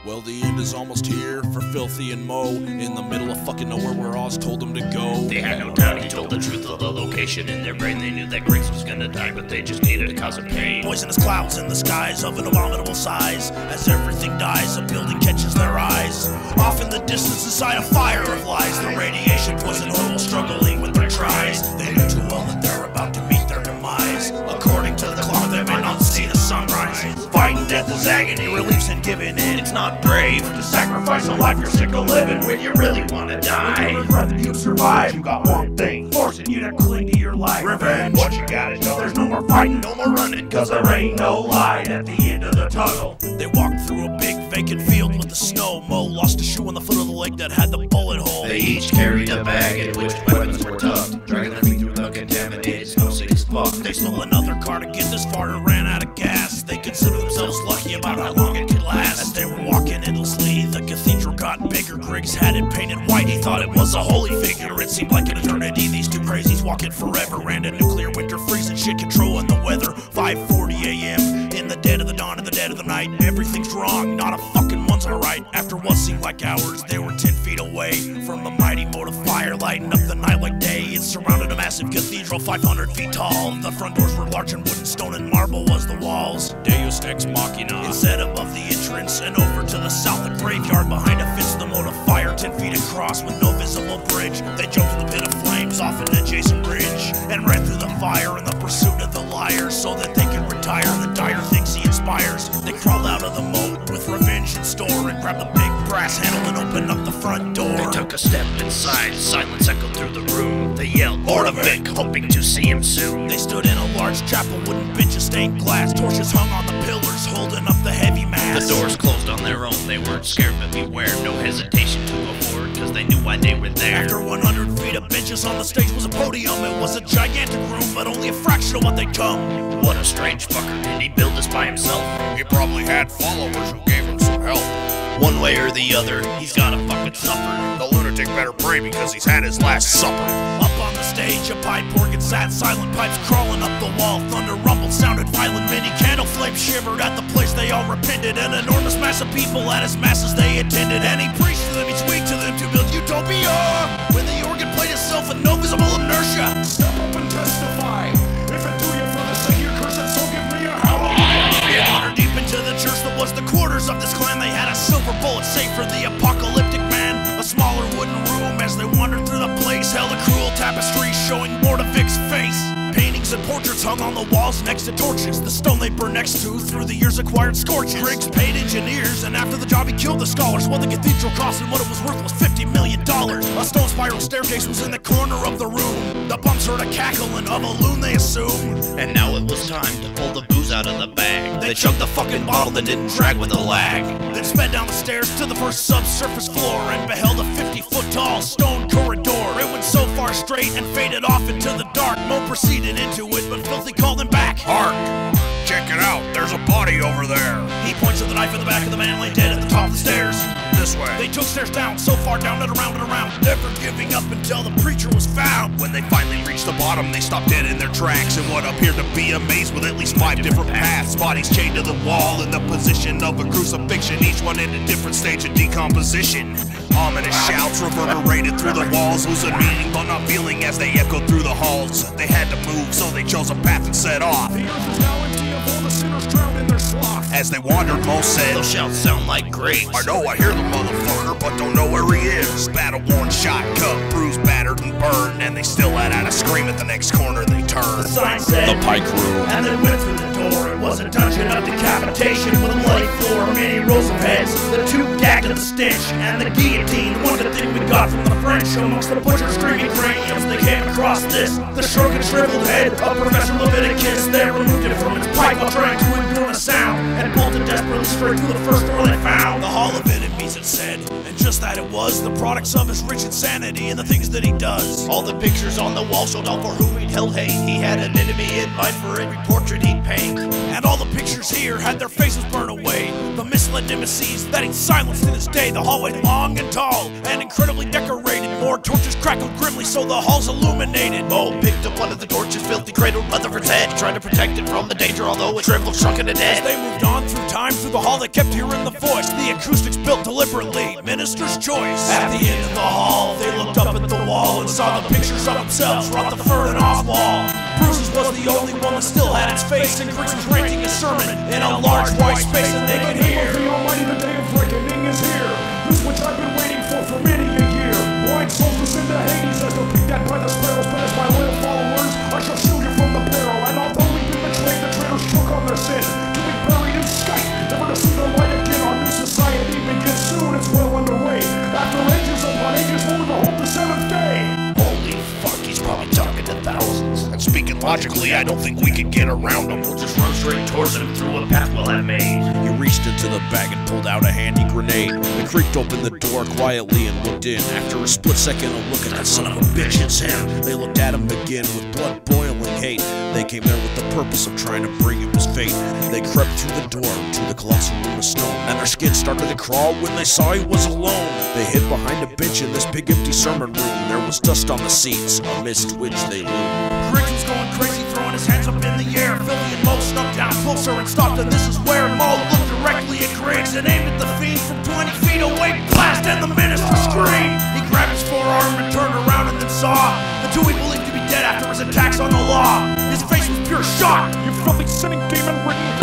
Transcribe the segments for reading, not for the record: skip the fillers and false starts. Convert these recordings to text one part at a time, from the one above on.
Well, the end is almost here for Filthy and Mo, in the middle of fucking nowhere where Oz told them to go. They had no doubt he told the truth of the location. In their brain they knew that Griggs was gonna die, but they just needed to cause him pain. Poisonous clouds in the skies of an abominable size. As everything dies, a building catches their eyes. Off in the distance inside a fire of lies, the radiation poison oil struggling with their tries. They knew too well that they're about to meet their demise. According to the clock, they may not see the sunrise. Fighting death is agony, relief's in giving in. It's not brave to sacrifice a life you're sick of living when you really wanna die. When you'd rather you survive, you got one thing forcing you to cling to your life. Revenge, what you gotta know. There's no more fighting, no more running, cause there ain't no light at the end of the tunnel. They walked through a big vacant field with the snow. Mo lost a shoe on the foot of the lake that had the bullet hole. They each carried a bag in which weapons were tucked, dragging their feet through the contaminated snow sick as fuck. They stole another car to get this far and ran out of gas. They consider themselves lucky about how long it could last. As they were walking endlessly, the cathedral got bigger. Griggs had it painted white, he thought it was a holy figure. It seemed like an eternity, these two crazies walking forever. Ran to nuclear winter, freezing shit, controlling the weather. 5:40 a.m. in the dead of the dawn, in the dead of the night. Everything's wrong, not a fucking one's alright. After what seemed like hours, they were 10 feet away from the mighty mote of fire, lighting up the night like day. It surrounded a massive cathedral 500 feet tall. The front doors were large and wooden, stone and marble was the walls. Deus Ex Machina. It set above the entrance and over to the south, the graveyard behind it fits the moat of fire 10 feet across with no visible bridge. They jumped in the pit of flames off an adjacent bridge and ran through the fire in the pursuit of the liar so that they could retire the dire things he inspires. They crawled out of the moat with revenge in store and grabbed the big brass handle and opened up the front door. They took a step inside, silence echoed through the room. They yelled, "Lord of Vic," hoping to see him soon. They stood in a large chapel, wooden benches, stained glass, torches hung on the pillars, holding up the heavy mass. The doors closed on their own, they weren't scared but beware. No hesitation to go forward, cause they knew why they were there. After 100 feet of benches on the stage was a podium. It was a gigantic room, but only a fraction of what they'd come. What a strange fucker, did he build this by himself? He probably had followers who gave him some help. One way or the other, he's gotta fucking suffer. The lunatic better pray because he's had his last supper. Up on the stage, a pipe organ sat, silent pipes crawling up the wall. Thunder rumbled, sounded violent, many candle flames shivered at the place they all repented. An enormous mass of people at his masses they attended. And he preached to them, he squeaked to them to build utopia. When the organ played itself with no visible inertia. Step up and testify. If it do you for the sake of your curse, so give me a hallelujah. They wandered deep into the church that was the quarters of this clan. They had a silver bullet safe for the apocalyptic man. A smaller wooden room as they wandered through the place held a cruel tapestry showing Lord of Vic's face. Paintings and portraits hung on the walls next to torches. The stone they burned next to through the years acquired scorches. Griggs paid engineers, and after the job he killed the scholars. While the cathedral cost and what it was worth was $50 million. A stone spiral staircase was in the corner of the room. The bumps heard a cackling of a loon, they assume. And now it was time to pull the booze out of the bag. They chugged the fucking bottle that didn't drag with a lag. Then sped down the stairs to the first subsurface floor and beheld a 50-foot tall stone corridor. It went so far straight and faded off into the dark. Mo proceeded into it, but Filthy called him back. Hark! Check it out, there's a body over there. He points to the knife in the back of the man laying dead at the top of the stairs. This way. They took stairs down, so far down and around, never giving up until the preacher was found. When they finally reached the bottom, they stopped dead in their tracks in what appeared to be a maze with at least 5 different paths. Bodies chained to the wall in the position of a crucifixion, each one in a different stage of decomposition. Ominous shouts reverberated through the walls, losing meaning but not feeling as they echoed through the halls. They had to move, so they chose a path and set off. The earth is now empty of all the sinners drowned in their sloth. As they wandered, Mo said, "Those shouts sound like Griggs. I know I hear the motherfucker, but don't know where he is. Battle-worn, shot, cut, bruised, battered, and burned, and they still let out a scream at the next corner they turned." The sign said, "The Pike Room," and they went through the door. It was a dungeon of decapitation with a bloody floor, many rows of heads. The two gagged at the stench, and the guillotine, the one good thing we got from the French. Amongst the butcher's screaming craniums, they came across this, the shrunk and shriveled head of Professor Leviticus. They removed it from its pipe while trying to ignore the sound, and bolted desperately straight through the first door they found. The Hall of Enemies, it said, and just that it was, the products of his rich insanity and the things that he does. All the pictures on the wall showed all for whom he'd held hate. He had an enemy in mind for every portrait he'd paint. And all the pictures here had their faces burned away. The misled nemesis that he'd silenced in his day. The hallway long and tall and incredibly decorated. More torches crackled grimly so the hall's illuminated. Mo picked up one of the torches, filthy cradled Rutherford's head, trying to protect it from the danger, although it shriveled, shrunken to dead. As they moved on through time, through the hall, they kept hearing the voice. The acoustics built deliberately, minister's choice. At the end of the hall, they looked up at the wall and saw the pictures of themselves, Rutherford and Oswald. Bruce's was the only one that still had its face, and Griggs was ranting a sermon in a large white space that they could hear. The Almighty, the day of reckoning is here, this which I've been waiting for many a year. Blind souls descend to Hades as they're picked at by the sparrows, but as my loyal followers, I shall shield you from the peril. And although we've been betrayed, the traitors took on their sin, to be buried in sky, never to see the light again. Our new society begins soon, it's well underway. After ages upon ages, we'll behold the seventh day. Holy fuck, he's probably talking to thousands. And speaking logically, I don't think we could get around him. We'll just run straight towards him through a path we'll have made. He reached into the bag and pulled out a handy grenade. They creaked open the door quietly and looked in. After a split second of looking, that son of a bitch, it's him. They looked at him again with blood boiling hate. They came there with the purpose of trying to bring him his fate. They crept through the door to the colossal room of stone, and their skin started to crawl when they saw he was alone. They hid behind a bench in this big empty sermon room. There was dust on the seats, amidst which they loomed. Griggs was going crazy, throwing his hands up in the air. Philly and Mo snuck down closer and stopped, and this is where Mo looked directly at Griggs and aimed at the fiend from 20 feet away. Blast, and the minister screamed. He grabbed his forearm and turned around and then saw the two he believed to be dead after his attacks on the law. His face was pure shock. You filthy sinning demon-ridden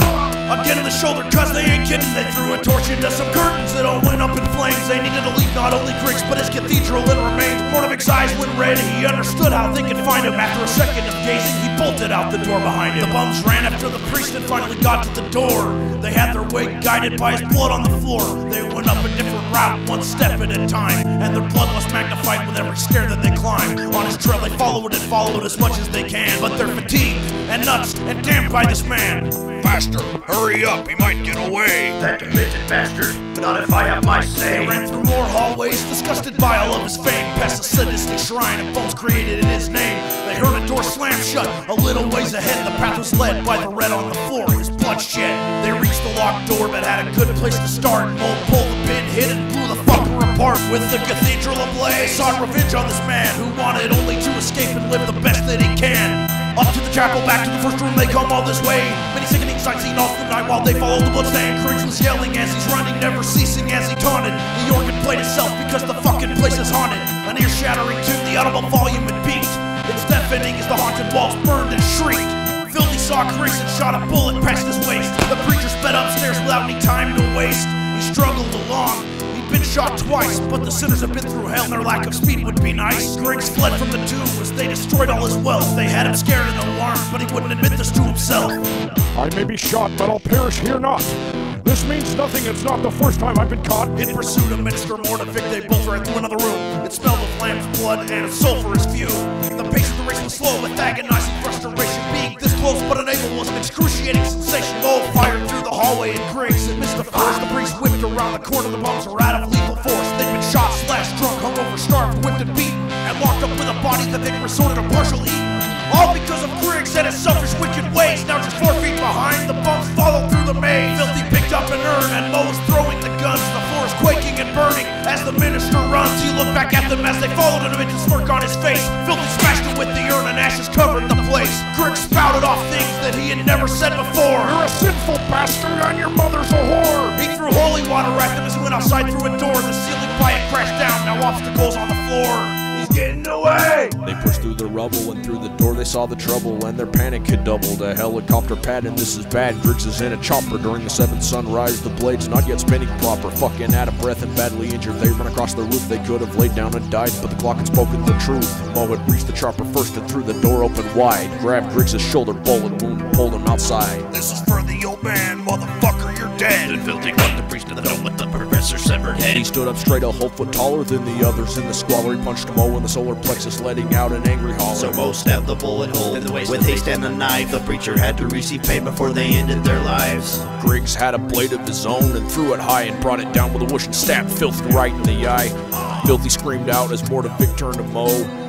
Again in the shoulder, cause they ain't kidding. They threw a torch into some curtains that all went up in flames. They needed to leave not only Griggs, but his cathedral in remains. Mortimer's eyes went red, he understood how they could find him. After a second of gazing, he bolted out the door behind him. The bums ran after the priest and finally got to the door. They had their way guided by his blood on the floor. They went up a different route, one step at a time, and their blood was magnified with every stair that they climbed. On his trail they followed and followed as much as they can, but they're fatigued and nuts and damned by this man. Faster, hurry up, he might get away. That demented bastard, not if I have my say. They ran through more hallways, disgusted by all of his fame, past the sadistic shrine of bones created in his name. They heard a door slam shut. A little ways ahead, the path was led by the red on the floor, his blood shed. They reached the locked door, but had a good place to start. Mo pulled the pin, hit and blew the fucker apart. With the cathedral ablaze, they sought revenge on this man who wanted only to escape and live the best that he can. Up to the chapel, back to the first room, they come all this way. Many sickening sights seen all through the night while they followed the bloodstained. Griggs was yelling as he's running, never ceasing as he taunted. The organ played itself because the fucking place is haunted. An ear-shattering tune, the audible volume had peaked. It's deafening as the haunted walls burned and shrieked. Filthy saw Griggs and shot a bullet past his waist. The preacher sped upstairs without any time to waste. He struggled along. Been shot twice, but the sinners have been through hell and their lack of speed would be nice. Griggs fled from the tomb as they destroyed all his wealth. They had him scared and alarmed, but he wouldn't admit this to himself. I may be shot, but I'll perish here not. This means nothing, it's not the first time I've been caught. In pursuit of Minister Mortific, they both ran through another room. It smelled of lamb's blood and sulphurous fume. The pace of the race was slow with agonizing frustration. Being this close but unable was an excruciating sensation. Mo fired through the hallway and Griggs and missed the force. The priest whipped around the corner, the bums were out of lethal force. They'd been shot, slashed, drunk, hungover, starved, whipped and beaten, and locked up with a body that they'd resorted to partial eating. All because of Griggs and his selfish, wicked ways. Now just 4 feet behind, the bums followed through the maze. Filthy picked up an urn and Mo was throwing the guns. The floor is quaking and burning as the minister runs. He looked back at them as they followed him, a smirk on his face. Filthy smashed him with the urn and ashes covered the place. Griggs spouted off things that he had never said before. You're a sinful bastard and your mother's a whore. He threw holy water at them as he went outside through a door. The ceiling pipe crashed down, now obstacles on the floor. He's getting away! They pushed through the rubble and through the door they saw the trouble, and their panic had doubled. A helicopter pad and this is bad. Griggs is in a chopper during the 7th sunrise. The blades not yet spinning proper. Fucking out of breath and badly injured. They run across the roof. They could have laid down and died, but the clock had spoken the truth. Mo had reached the chopper first and threw the door open wide. Grabbed Griggs' shoulder, bullet wound, and pulled him outside. This is for the old man, motherfucker, you're dead. And Filthy got the priest to the dome with the professor's severed head. He stood up straight, a whole foot taller than the others. In the squalor, he punched Mo in the solar plexus, letting out an angry holler. So Mo stabbed the bullet hole in the waist with haste and a knife. The preacher had to receive pain before they ended their lives. Griggs had a blade of his own and threw it high and brought it down with a whoosh and stabbed Filthy right in the eye. Filthy screamed out as Mortific turned to Mo.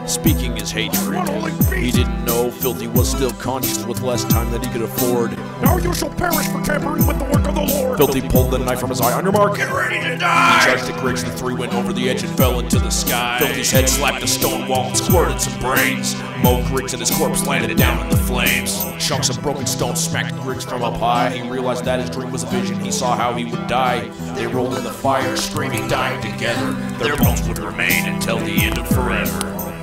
speaking his hatred. He didn't know Filthy was still conscious with less time than he could afford. Now you shall perish for tampering with the work of the Lord. Filthy pulled the knife from his eye. On your mark, Get ready to die! he charged at Griggs. The three went over the edge and fell into the sky. Filthy's head slapped a stone wall and squirted some brains. Mo Griggs and his corpse landed down in the flames. Chunks of broken stone smacked Griggs from up high. He realized that his dream was a vision. He saw how he would die. They rolled in the fire, screaming, dying together. Their bones would remain until the end of forever.